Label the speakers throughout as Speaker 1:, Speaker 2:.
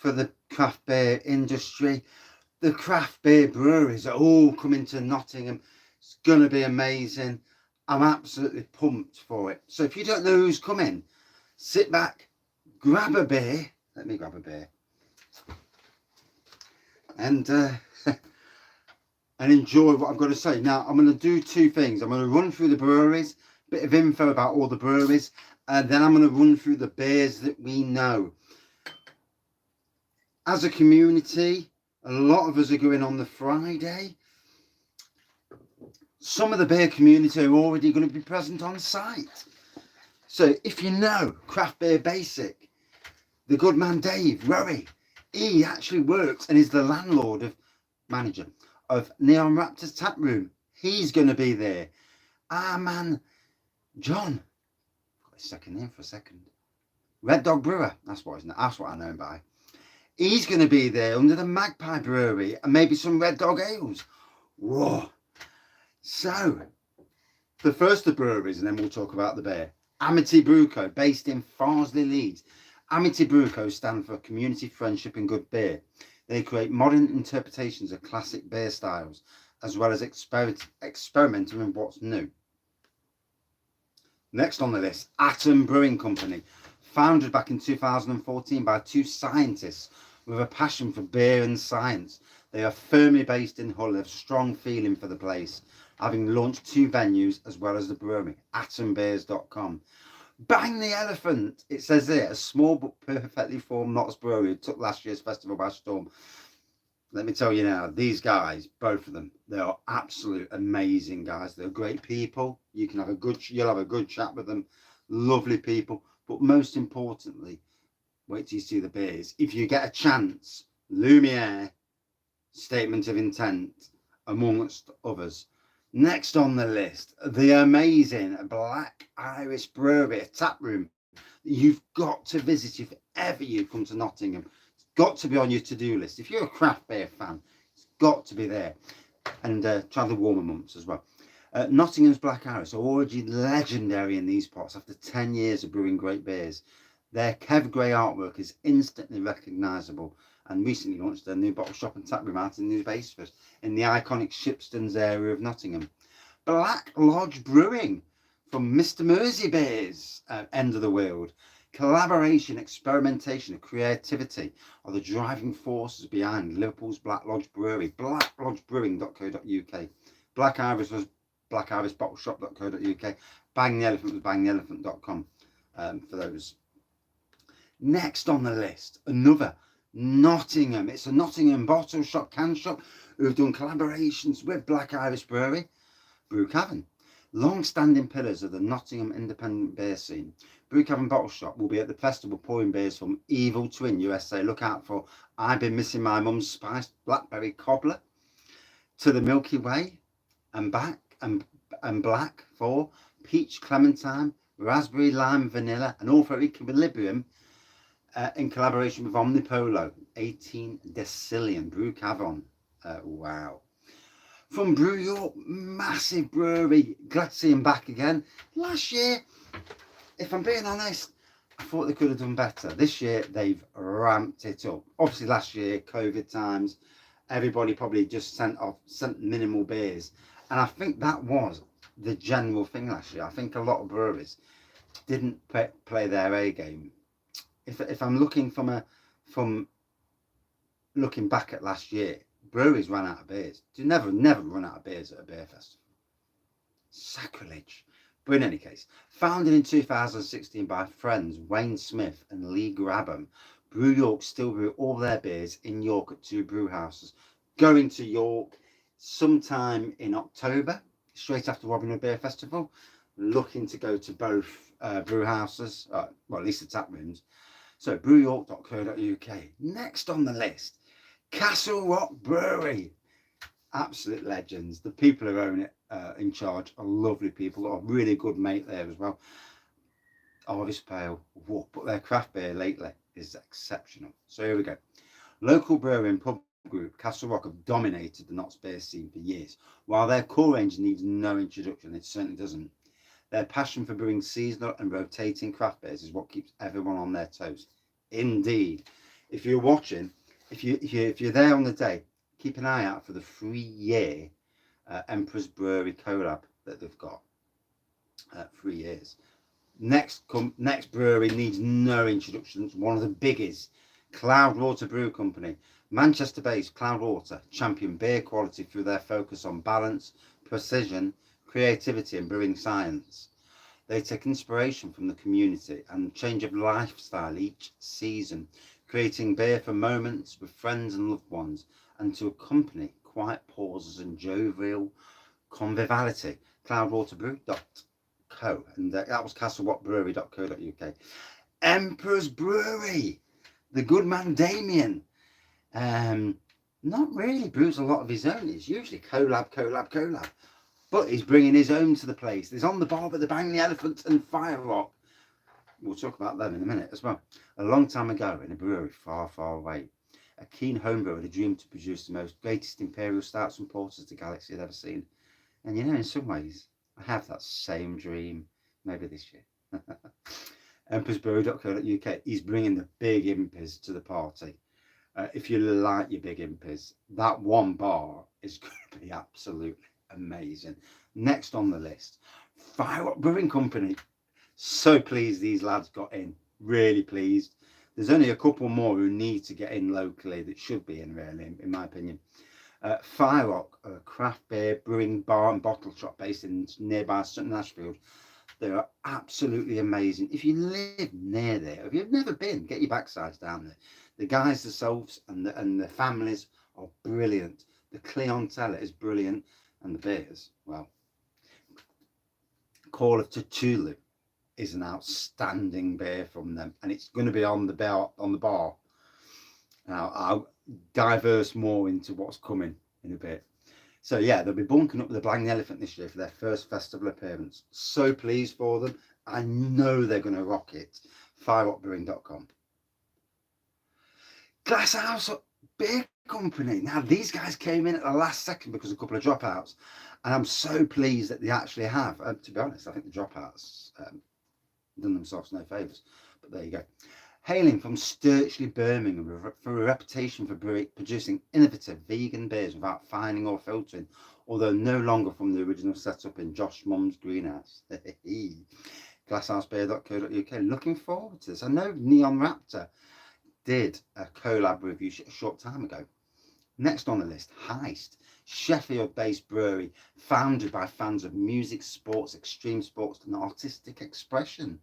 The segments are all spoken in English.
Speaker 1: for the craft beer industry. The craft beer breweries are all coming to Nottingham. It's going to be amazing. I'm absolutely pumped for it. So if you don't know who's coming, sit back, grab a beer. Let me grab a beer. And and enjoy what I've got to say. Now, I'm going to do two things. I'm going to run through the breweries, a bit of info about all the breweries, and then I'm going to run through the beers that we know. As a community, a lot of us are going on the Friday. Some of the beer community are already going to be present on site. So if you know Craft Beer Basic, the good man Dave Rory, he actually works and is the manager of Neon Raptor's tap room. He's going to be there. Our man John, got his second name for a second, Red Dog Brewer, that's what I know him by. He's going to be there under the Magpie Brewery and maybe some Red Dog ales. Whoa. So, the first of the breweries, and then we'll talk about the beer. Amity Brew Co, based in Farsley, Leeds. Amity Brew Co stand for community friendship and good beer. They create modern interpretations of classic beer styles, as well as experimenting with what's new. Next on the list, Atom Brewing Company. Founded back in 2014 by two scientists with a passion for beer and science. They are firmly based in Hull and have a strong feeling for the place, having launched 2 venues as well as the brewery, atombeers.com. Bang the Elephant, it says there, a small but perfectly formed Notts brewery took last year's festival by storm. Let me tell you now, these guys, both of them, they are absolute amazing guys. They're great people. You'll have a good chat with them. Lovely people. But most importantly, wait till you see the beers. If you get a chance, Lumiere, Statement of Intent, amongst others. Next on the list, the amazing Black Iris Brewery, a tap room that you've got to visit if ever you come to Nottingham. It's got to be on your to-do list. If you're a craft beer fan, it's got to be there. And try the warmer months as well. Nottingham's Black Iris are already legendary in these parts after 10 years of brewing great beers. Their Kev Grey artwork is instantly recognisable and recently launched their new bottle shop and tap room out in New Baseford in the iconic Shipstons area of Nottingham. Black Lodge Brewing from Mr. Mersey Beers, end of the world. Collaboration, experimentation and creativity are the driving forces behind Liverpool's Black Lodge Brewery. blacklodgebrewing.co.uk. Black Iris was blackirisbottleshop.co.uk. Bang the Elephant was bangtheelephant.com for those. Next on the list, another Nottingham. It's a Nottingham bottle shop, can shop, who've done collaborations with Black Iris Brewery, Brew Cavern. Long-standing pillars of the Nottingham independent beer scene. Brew Cavern Bottle Shop will be at the festival pouring beers from Evil Twin USA. Look out for I've Been Missing My Mum's Spiced Blackberry Cobbler, To the Milky Way, and back and black for Peach Clementine, Raspberry Lime Vanilla, and all for Equilibrium in collaboration with Omnipolo, 18 Decillion, Brew Cavern. Wow. From Brew York, massive brewery. Glad to see him back again. Last year, if I'm being honest, I thought they could have done better. This year, they've ramped it up. Obviously, last year, COVID times, everybody probably just sent minimal beers. And I think that was the general thing last year. I think a lot of breweries didn't play their A game. If I'm looking from looking back at last year, breweries ran out of beers. You never run out of beers at a beer festival. Sacrilege. But in any case, founded in 2016 by friends Wayne Smith and Lee Grabham, Brew York still brew all their beers in York at 2 brew houses. Going to York sometime in October, straight after Robin Hood Beer Festival. Looking to go to both brew houses, well, at least the tap rooms. So brewyork.co.uk. Next on the list, Castle Rock Brewery. Absolute legends. The people who own it in charge are lovely people. Got a really good mate there as well. Harvest Pale, whoop, but their craft beer lately is exceptional. So here we go. Local brewery and pub group Castle Rock have dominated the Notts beer scene for years. While their core range needs no introduction, it certainly doesn't. Their passion for brewing seasonal and rotating craft beers is what keeps everyone on their toes. Indeed. If you're watching, if you're there on the day, keep an eye out for the 3-year Emperor's Brewery collab that they've got. 3 years. Next brewery needs no introductions. One of the biggest, Cloudwater Brew Company, Manchester-based Cloudwater, champion beer quality through their focus on balance, precision, creativity, and brewing science. They take inspiration from the community and change of lifestyle each season, creating beer for moments with friends and loved ones, and to accompany quiet pauses and jovial conviviality. Cloudwaterbrew.co, and that was castlewatbrewery.co.uk. Emperor's Brewery, the good man Damien, not really brews a lot of his own. It's usually collab, but he's bringing his own to the place. He's on the bar with the Bang the Elephant and FireRock. We'll talk about them in a minute as well. A long time ago, in a brewery far, far away, a keen homebrewer had a dream to produce the most greatest imperial stouts and porters the galaxy had ever seen. And you know, in some ways, I have that same dream, maybe this year. Emperorsbrewery.co.uk, he's bringing the big impies to the party. If you like your big impies, that one bar is going to be absolutely amazing. Next on the list, FireRock Brewing Company. So pleased these lads got in, really pleased. There's only a couple more who need to get in locally that should be in, really, in my opinion. FireRock, a craft beer brewing bar and bottle shop based in nearby Sutton Ashfield. They are absolutely amazing. If you live near there, if you've never been, get your backsides down there. The guys themselves and the families are brilliant. The clientele is brilliant, and the beers, well, Call of Cthulhu is an outstanding beer from them, and it's going to be on the bar. Now I'll diverse more into what's coming in a bit. So yeah, they'll be bunking up with the Bang the Elephant this year for their first festival appearance. So pleased for them. I know they're going to rock it. FireRockBrewing.com. Glasshouse Beer Company. Now these guys came in at the last second because of a couple of dropouts, and I'm so pleased that they actually have. To be honest, I think the dropouts done themselves no favours, but there you go. Hailing from Sturchley, Birmingham, for a reputation for producing innovative vegan beers without fining or filtering, although no longer from the original setup in Josh Mum's greenhouse. Glasshousebeer.co.uk. Looking forward to this. I know Neon Raptor did a collab review a short time ago. Next on the list, Heist, Sheffield-based brewery, founded by fans of music, sports, extreme sports, and artistic expression.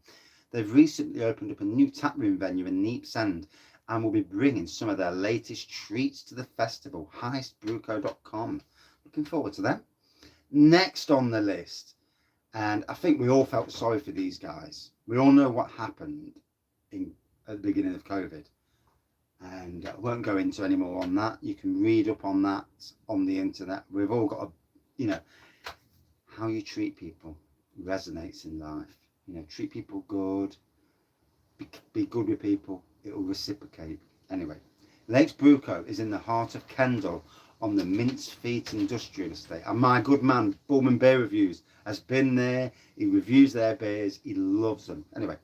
Speaker 1: They've recently opened up a new taproom venue in Neep's End and will be bringing some of their latest treats to the festival. HeistBrewco.com. Looking forward to them. Next on the list, and I think we all felt sorry for these guys. We all know what happened at the beginning of COVID. And I won't go into any more on that. You can read up on that on the internet. We've all got how you treat people resonates in life. Treat people good, be good with people, it will reciprocate. Anyway, Lakes Brewco is in the heart of Kendal on the Mincefield Industrial Estate. And my good man, Bullman Beer Reviews, has been there. He reviews their beers. He loves them. Anyway,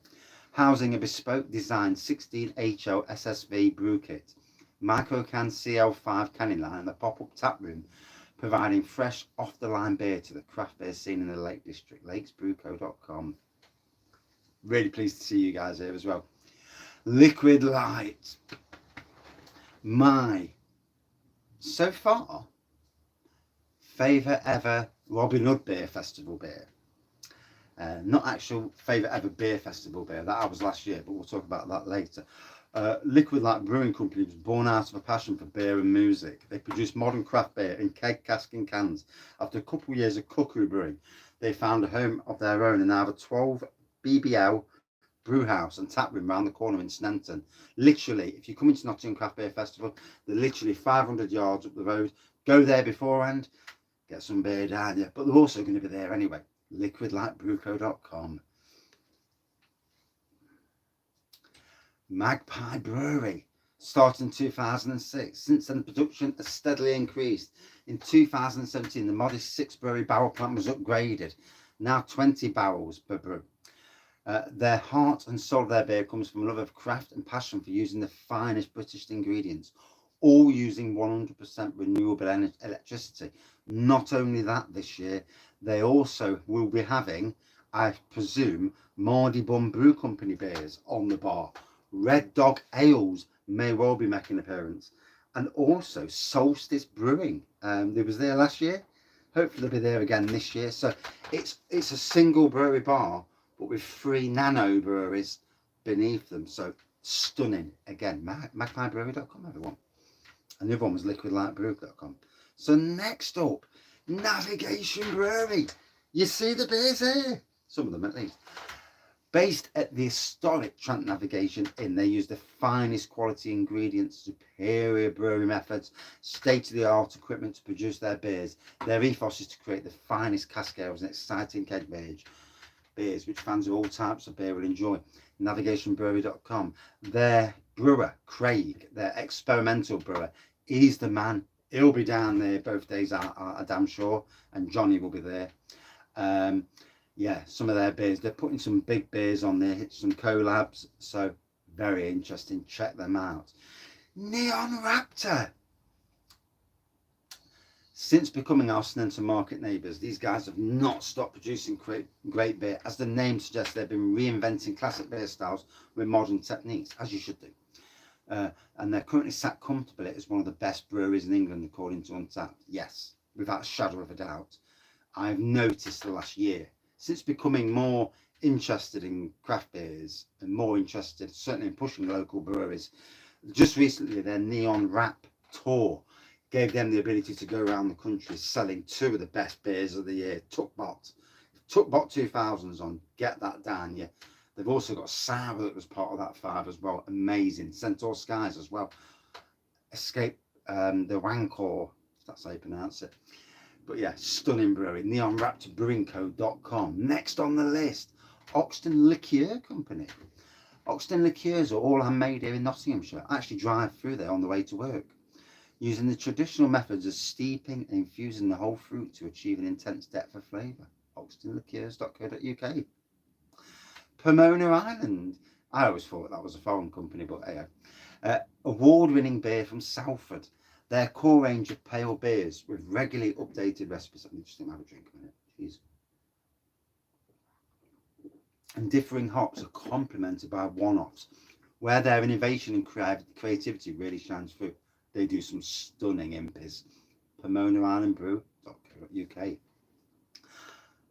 Speaker 1: housing a bespoke designed 16 HO SSV brew kit, micro can CL5 canning line, and a pop-up tap room, providing fresh off-the-line beer to the craft beer scene in the Lake District. LakesBrewco.com. Really pleased to see you guys here as well. Liquid Light. My, so far, favourite ever Robin Hood Beer Festival beer. Not actual favourite ever beer festival beer. That was last year, but we'll talk about that later. Liquid Light Brewing Company was born out of a passion for beer and music. They produce modern craft beer in keg, cask and cans. After a couple of years of cookery brewing, they found a home of their own and now have a 12 BBL brew house and tap room around the corner in Snenton. Literally, if you come into Nottingham Craft Beer Festival, they're literally 500 yards up the road. Go there beforehand, get some beer down you. But they're also going to be there anyway. LiquidLightBrewco.com. Magpie Brewery, started in 2006. Since then, the production has steadily increased. In 2017, the modest 6 brewery barrel plant was upgraded. Now 20 barrels per brew. Their heart and soul of their beer comes from love of craft and passion for using the finest British ingredients, all using 100% renewable electricity. Not only that, this year, they also will be having, I presume, Mardy Bum Brew Company beers on the bar. Red Dog Ales may well be making an appearance. And also Solstice Brewing. They was there last year. Hopefully they'll be there again this year. So it's a single brewery bar, but with 3 nano breweries beneath them. So stunning. Again, magpiebrewery.com, everyone. And the other one was liquidlightbrew.com. So next up, Navigation Brewery. You see the beers here? Some of them at least. Based at the historic Trent Navigation Inn, they use the finest quality ingredients, superior brewing methods, state-of-the-art equipment to produce their beers. Their ethos is to create the finest cask ales and exciting keg beers, which fans of all types of beer will enjoy. Navigationbrewery.com. Their brewer, Craig, their experimental brewer, he's the man. He'll be down there both days, I'm damn sure, and Johnny will be there. Yeah, some of their beers, they're putting some big beers on there, some collabs, so very interesting. Check them out. Neon Raptor. Since becoming our Snenter market neighbours, these guys have not stopped producing great beer. As the name suggests, they've been reinventing classic beer styles with modern techniques, as you should do. And they're currently sat comfortably as one of the best breweries in England, according to Untapped. Yes, without a shadow of a doubt. I've noticed the last year, since becoming more interested in craft beers and more interested certainly in pushing local breweries, just recently their Neon Rap tour gave them the ability to go around the country selling 2 of the best beers of the year. Tuckbot 2000s on, get that down. Yeah, they've also got Sour that was part of that 5 as well. Amazing. Centaur Skies as well. Escape the Wancor, if that's how you pronounce it. But yeah, stunning brewery. NeonRaptorBrewingCo.com. Next on the list, Oxton Liqueur Company. Oxton Liqueurs are all handmade here in Nottinghamshire. I actually drive through there on the way to work, using the traditional methods of steeping and infusing the whole fruit to achieve an intense depth of flavour. OxtonLiqueurs.co.uk. Pomona Island. I always thought that was a foreign company, but hey. Award-winning beer from Salford. Their core range of pale beers with regularly updated recipes. Let me just have a drink a minute. Jeez. And differing hops are complemented by one-offs, where their innovation and creativity really shines through. They do some stunning impies. Pomona Island Brew.co.uk.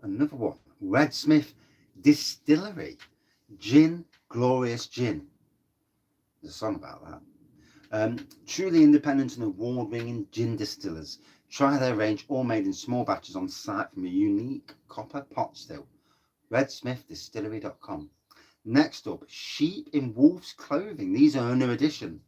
Speaker 1: Another one, Redsmith Distillery. Gin, Glorious Gin. There's a song about that. Truly independent and award-winning gin distillers. Try their range, all made in small batches on site from a unique copper pot still. RedsmithDistillery.com. Next up, Sheep in Wolf's Clothing. These are a new edition.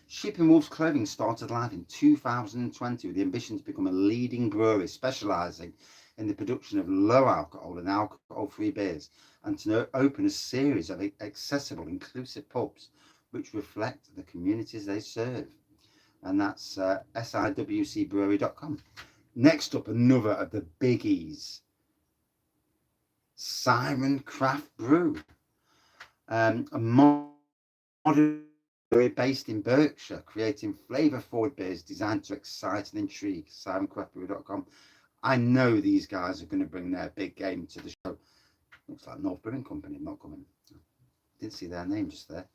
Speaker 1: Sheep in Wolf's Clothing started life in 2020 with the ambition to become a leading brewery specialising in the production of low alcohol and alcohol-free beers, and to open a series of accessible, inclusive pubs which reflect the communities they serve. And that's siwcbrewery.com. Next up, another of the biggies, Siren Craft Brew. A modern brewery based in Berkshire, creating flavour-forward beers designed to excite and intrigue. SirenCraftBrew.com. I know these guys are going to bring their big game to the show. Looks like North Brewing Company not coming. Didn't see their name just there.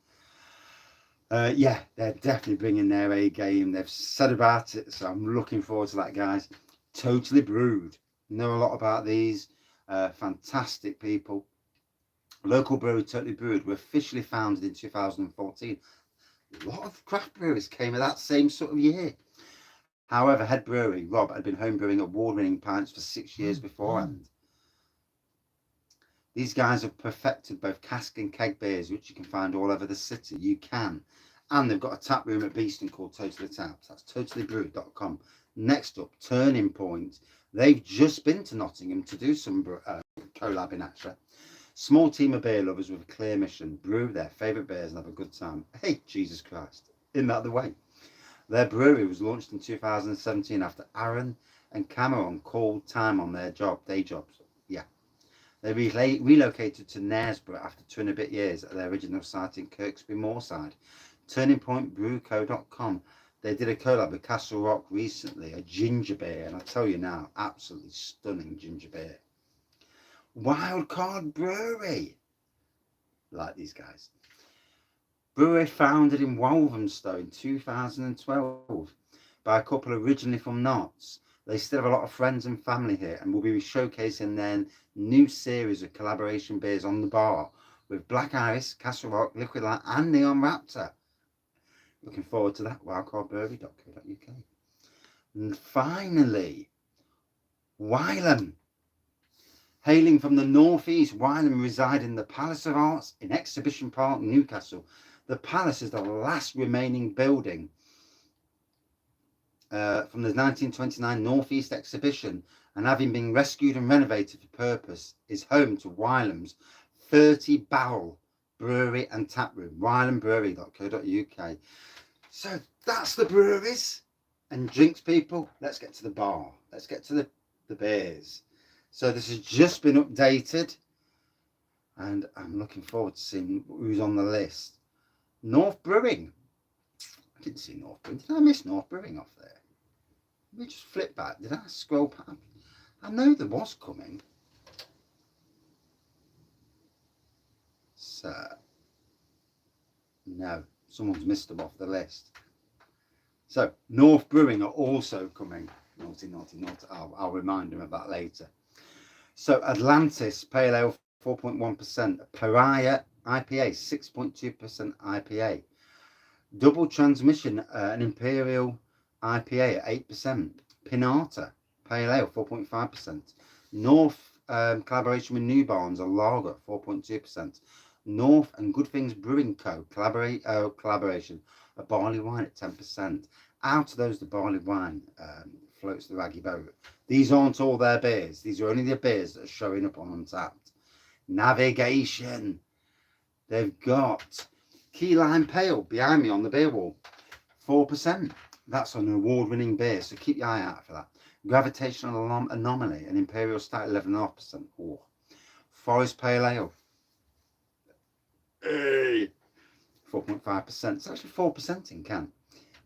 Speaker 1: Yeah, they're definitely bringing their A game. They've said about it, so I'm looking forward to that, guys. Totally Brewed. Know a lot about these. Fantastic people. Local brewery Totally Brewed were officially founded in 2014. A lot of craft breweries came at that same sort of year. However, head brewery Rob had been homebrewing award-winning pints for 6 years beforehand. These guys have perfected both cask and keg beers, which you can find all over the city. You can. And they've got a tap room at Beeston called Totally Taps. That's totallybrewed.com. Next up, Turning Point. They've just been to Nottingham to do some collabing, actually. Small team of beer lovers with a clear mission. Brew their favourite beers and have a good time. Hey, Jesus Christ. Isn't that the way? Their brewery was launched in 2017 after Aaron and Cameron called time on their day jobs. Yeah. They relocated to Knaresborough after 2.5 years at their original site in Kirkby Moorside. TurningPointBrewCo.com. They did a collab with Castle Rock recently, a ginger beer, and I tell you now, absolutely stunning ginger beer. Wildcard Brewery. Like these guys. Brewery founded in Walthamstow in 2012 by a couple originally from Notts. They still have a lot of friends and family here and will be showcasing their new series of collaboration beers on the bar with Black Iris, Castle Rock, Liqueur and Neon Raptor. Looking forward to that. Wildcardbrewery.co.uk. And finally, Wylam. Hailing from the northeast, Wylam reside in the Palace of Arts in Exhibition Park, Newcastle. The Palace is the last remaining building from the 1929 Northeast Exhibition, and having been rescued and renovated for purpose, is home to Wylam's 30-barrel brewery and tap room. WylamBrewery.co.uk. So that's the breweries and drinks, people. Let's get to the bar. Let's get to the beers. So this has just been updated, and I'm looking forward to seeing who's on the list. North Brewing. I didn't see North Brewing. Did I miss North Brewing off there? Let me just flip back. Did I scroll past? I know there was coming. So, no, someone's missed them off the list. So, North Brewing are also coming. Naughty, naughty, naughty. I'll remind them of that later. So, Atlantis Pale Ale 4.1%. Pariah IPA 6.2% IPA. Double Transmission, an Imperial IPA at 8%. Pinata Pale Ale 4.5%. North collaboration with New Barns, a lager at 4.2%. North and Good Things Brewing Co. collaboration, a barley wine at 10%. Out of those, the barley wine floats the wraggy boat. These aren't all their beers. These are only the beers that are showing up on Untapped. Navigation. They've got Key Lime Pale behind me on the beer wall, 4%. That's an award-winning beer, so keep your eye out for that. Gravitational Anomaly, an Imperial Stout, 11.5%. Oh. Forest Pale Ale, 4.5%. It's actually 4% in can.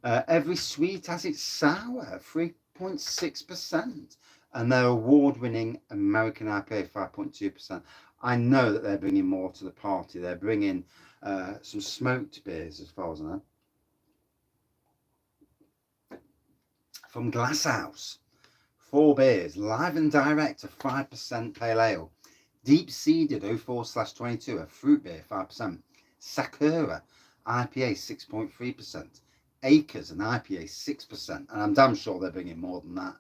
Speaker 1: Every Sweet Has Its Sour, 3.6%. And their award-winning American IPA, 5.2%. I know that they're bringing more to the party. They're bringing some smoked beers, as far as I know. From Glasshouse, 4 beers, live and direct, a 5% pale ale. Deep Seeded 04/22, a fruit beer, 5%. Sakura IPA, 6.3%. Acres, an IPA, 6%. And I'm damn sure they're bringing more than that.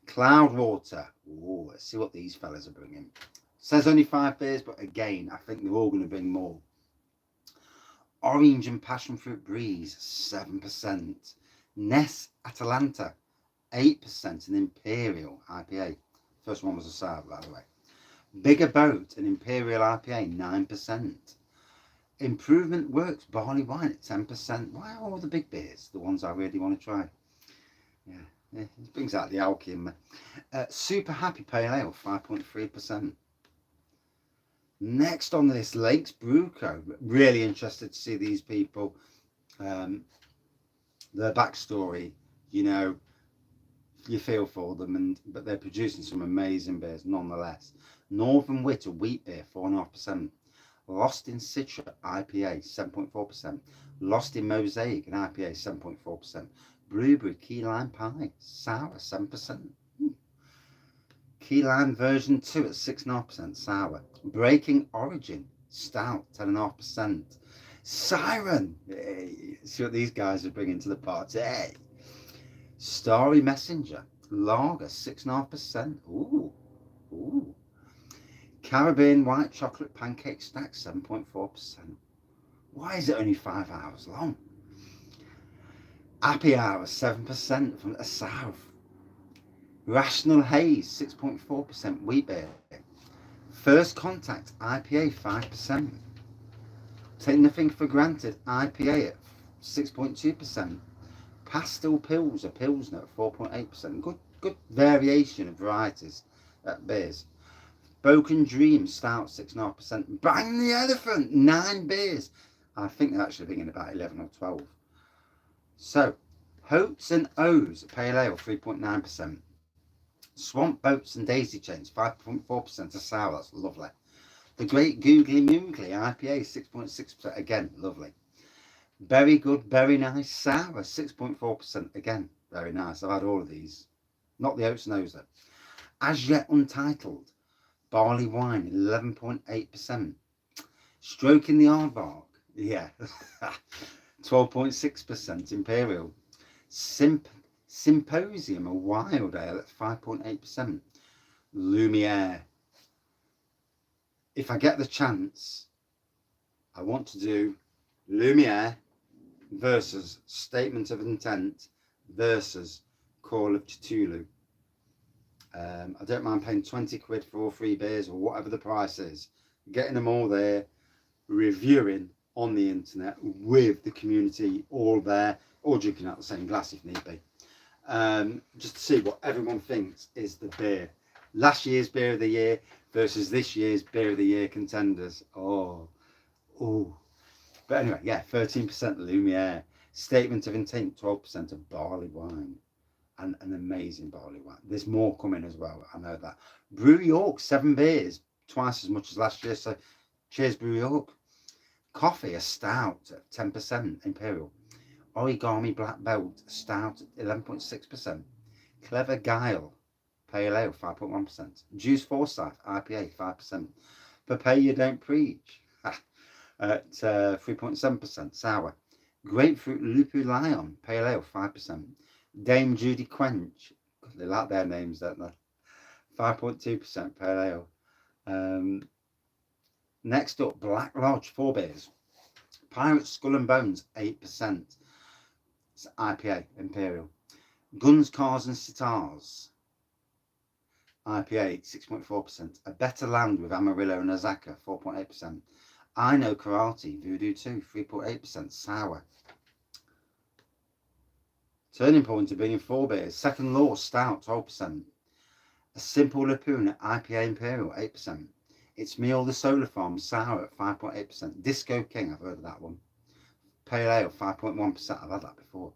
Speaker 1: Cloudwater, oh, let's see what these fellas are bringing. Says only 5 beers, but again, I think they're all going to bring more. Orange and Passion Fruit Breeze, 7%. Ness Atalanta, 8%, an Imperial IPA. First one was a sour, by the way. Bigger Boat, an Imperial IPA, 9%. Improvement Works Barley Wine at 10%. Why are all the big beers the ones I really want to try? Yeah, it brings out the alky in me. Super Happy Pale Ale, 5.3%. Next on this, Lakes Brew Co. Really interested to see these people, their backstory. You know, you feel for them, but they're producing some amazing beers nonetheless. Northern Wit, a wheat beer, 4.5%. Lost in Citra IPA, 7.4%. Lost in Mosaic, an IPA, 7.4%. Blueberry Key Lime Pie, sour, 7%. Key Lime version 2 at 6.5% sour. Breaking Origin stout, 10.5%. Siren, hey, see what these guys are bringing to the party. Hey. Starry Messenger lager, 6.5%. Ooh. Caribbean White Chocolate Pancake Stack, 7.4%. Why is it only 5 hours long? Happy Hour, 7% from the south. Rational Haze, 6.4% wheat beer. First Contact IPA, 5%. Take Nothing for Granted IPA at 6.2%. Pastel Pills, a Pilsner at 4.8%. Good variation of varieties at beers. Broken Dream Stout, 6.5%. Bang the Elephant, 9 beers. I think they're actually being about 11 or 12. So, Hoats and O's Pale Ale, 3.9%. Swamp Boats and Daisy Chains, 5.4% of sour. That's lovely. The Great Googly Moogly IPA, 6.6%. Again, lovely. Very Good, Very Nice Sour, 6.4%. Again, very nice. I've had all of these. Not the Oats and O's though. As Yet Untitled Barley Wine, 11.8%. Stroking the Aardvark, yeah, 12.6%. Imperial. Symposium, a wild ale at 5.8%. Lumiere. If I get the chance, I want to do Lumiere versus Statement of Intent versus Call of Cthulhu. I don't mind paying 20 quid for all 3 beers or whatever the price is, getting them all there, reviewing on the internet with the community all there, or drinking out the same glass if need be, just to see what everyone thinks is the beer. Last year's beer of the year versus this year's beer of the year contenders. Oh. But anyway, yeah, 13% Lumiere. Statement of Intent, 12% of barley wine. And an amazing barley wine. There's more coming as well, I know that. Brew York, 7 beers, twice as much as last year, so cheers Brew York. Coffee, a stout at 10%, Imperial. Origami Black Belt, stout at 11.6%. Clever Guile, Pale Ale, 5.1%. Juice Forsyth, IPA, 5%. Prepare You Don't Preach, at 3.7%, sour. Grapefruit Lupu Lion, Pale Ale, 5%. Dame Judy Quench, they like their names, don't they? 5.2% Pale Ale. Next up, Black Lodge, 4 beers. Pirate Skull and Bones, 8%. It's IPA, Imperial. Guns, Cars and Sitars, IPA, 6.4%. A Better Land with Amarillo and Azaka, 4.8%. I Know Karate, Voodoo 2, 3.8%, sour. Turning Point are bringing 4 beers. Second Law, stout, 12%. A Simple Lapoon, IPA Imperial, 8%. It's Me All the Solar Farm, sour at 5.8%. Disco King, I've heard of that one. Pale Ale, 5.1%. I've had that before.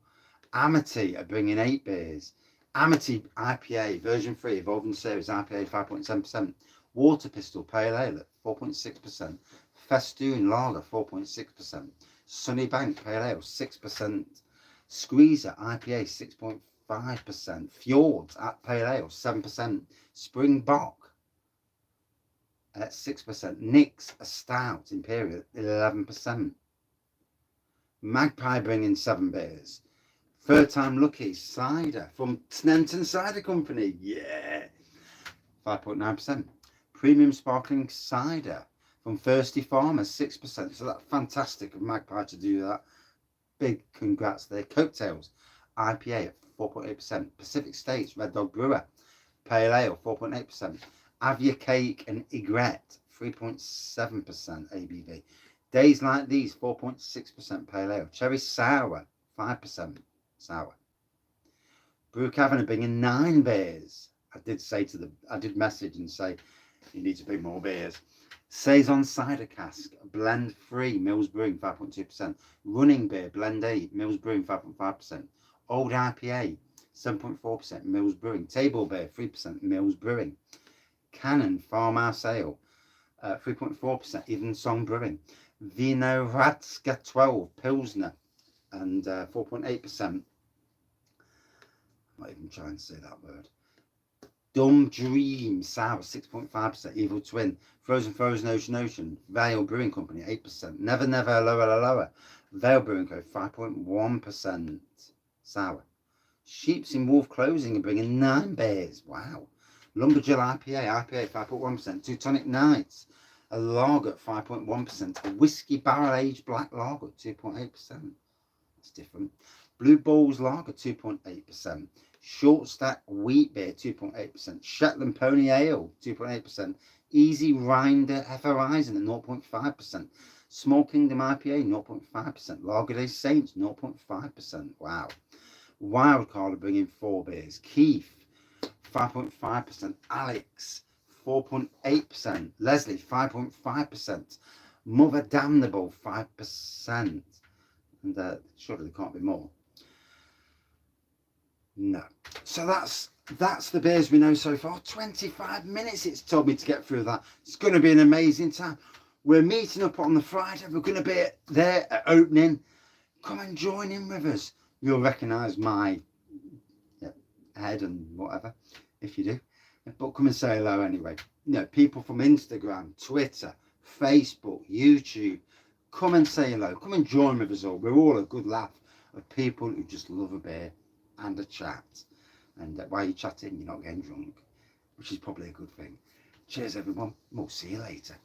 Speaker 1: Amity are bringing 8 beers. Amity IPA, version 3, Evolving Series, IPA, 5.7%. Water Pistol, Pale Ale at 4.6%. Festoon Lager, 4.6%. Sunny Bank, Pale Ale, 6%. Squeezer IPA, 6.5%. Fjords at Pale Ale, 7%. Springbok at 6%. Nick's a stout Imperial, 11%. Magpie bringing 7 beers. Third Time Lucky cider from Snenton Cider Company, yeah, 5.9%. Premium Sparkling Cider from Thirsty Farmers, 6%. So that's fantastic of Magpie to do that. Big congrats there. Cocktails IPA at 4.8%. Pacific States Red Dog Brewer, Pale Ale, 4.8%. Avia Cake and Egret, 3.7% ABV. Days Like These, 4.6% Pale Ale. Cherry Sour, 5% sour. Brew Cavern are bringing 9 beers. I did message and say you need to bring more beers. Saison Cider Cask, blend free, Mills Brewing, 5.2%. Running Beer, blend 8, Mills Brewing, 5.5%. Old IPA, 7.4%, Mills Brewing. Table Beer, 3%, Mills Brewing. Cannon Farmhouse Ale, 3.4%, Even Song Brewing. Vino Radska 12, Pilsner, and 4.8%. I'm not even trying to say that word. Dumb Dream Sour, 6.5%. Evil Twin, Frozen Ocean, Vale Brewing Company, 8%. Never Lower, Vale Brewing Co, 5.1% sour. Sheep's in Wolf Closing are bringing 9 beers. Wow. Lumberjill IPA, 5.1%. Teutonic Nights, a lager at 5.1%. A whiskey barrel aged black lager at 2.8%. That's different. Blue Balls Lager, 2.8%. Short Stack Wheat Beer, 2.8%. Shetland Pony Ale, 2.8%. Easy Rinder Horizon at 0.5%. Small Kingdom IPA, 0.5%. Lager Day Saints, 0.5%. Wow. Wildcard are bringing 4 beers. Keith, 5.5%. Alex, 4.8%. Leslie, 5.5%. Mother Damnable, 5%. And surely there can't be more. No. So that's the beers we know so far. 25 minutes it's told me to get through that. It's going to be an amazing time. We're meeting up on the Friday. We're going to be there at opening. Come and join in with us. You'll recognise my head and whatever, if you do. But come and say hello anyway. You know, people from Instagram, Twitter, Facebook, YouTube. Come and say hello. Come and join with us all. We're all a good laugh of people who just love a beer and a chat. And while you're chatting, you're not getting drunk, which is probably a good thing. Cheers, everyone. We'll see you later.